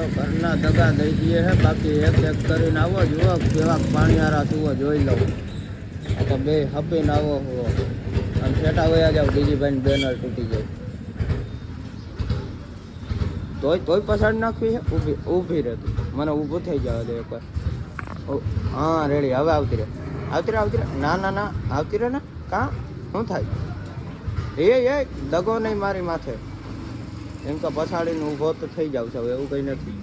તો ઘરના દગા દઈ દઈએ છે, બાકી એક એક કરીને આવો જુઓ કેવા પાણીયારા જુઓ જોઈ લો. તો બે હપીને આવો જુઓ અને છેટા વયા જાવ ડીજીભાઈ બેનર તૂટી જાય તોય પછાડ નાખવી છે. ઊભી રહેતું મને ઊભું થઈ જવા દે એકવાર. હા રેડી. હવે આવતી રહે ના ના ના આવતી રહે ને. કાં શું થાય એ દગો નહીં મારી માથે. એમ તો પછાડીને ઊભો તો થઈ જાવ છો. એવું કંઈ નથી.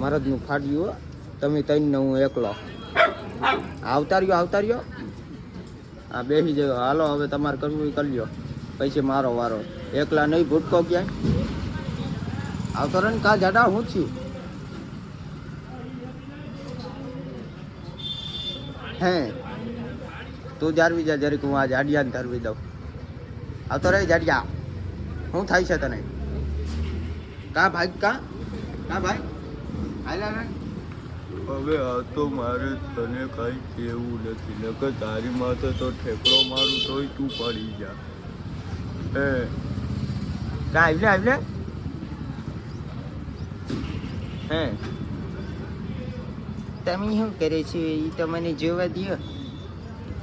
મરદનું ફાડ્યું તમે તઈને હું એકલો. આવતા રહ્યો હા બેસી જાવ. હાલો હવે તમારે કરવું કરી લ્યો, પછી મારો વારો. એકલા નહીં ભૂટકો ક્યાંય આવતો રહે ને. કાં જાડા હું થયું હે તું જાળવી જા જરીક. હું આ જાડિયાને ધરવી દઉં. આવતો રહે જાડિયા. શું થાય છે તને? કાં ભાઈ હાલ્યા ને. હવે આ તો મારે તને કઈ કેવું નથી, નકર તારી માથે તો ઠેકડો મારું તોય તું પડી જા. હે કાં આવલે હે તમે શું કરે છે એ તો મને જોવા દો.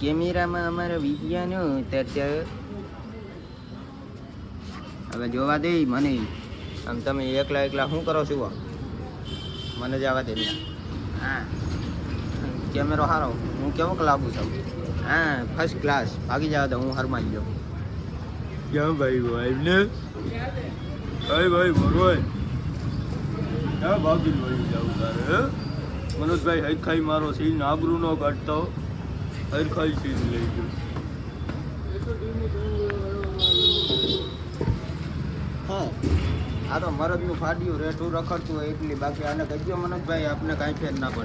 કેમેરામાં અમારા વિડિયાનો ઉતરજો. હવે જોવા દે મને. આમ તમે એકલા શું કરો છો? મને જવા દે. હા કેમેરો સારો. હું કેવો લાગુ છું? હા ફર્સ્ટ ક્લાસ. ભાગી જવા દે. હું હરમાઈ ગયો. ક્યાં ભાઈ ને ભાઈ ભરવાય ક્યાં ભાગી વળી જાવ તારે? હે મનોજભાઈ હરખાઈ મારો સીન આબરૂ નો કાઢતો. હરખાઈ સીન લઈ ગયો. હા આ તો મરદનું ફાડ્યું રેઠું રખડતું હોય એટલી. બાકી આને કહેજો મનોજભાઈ આપને કાંઈ ફેર ના પડે.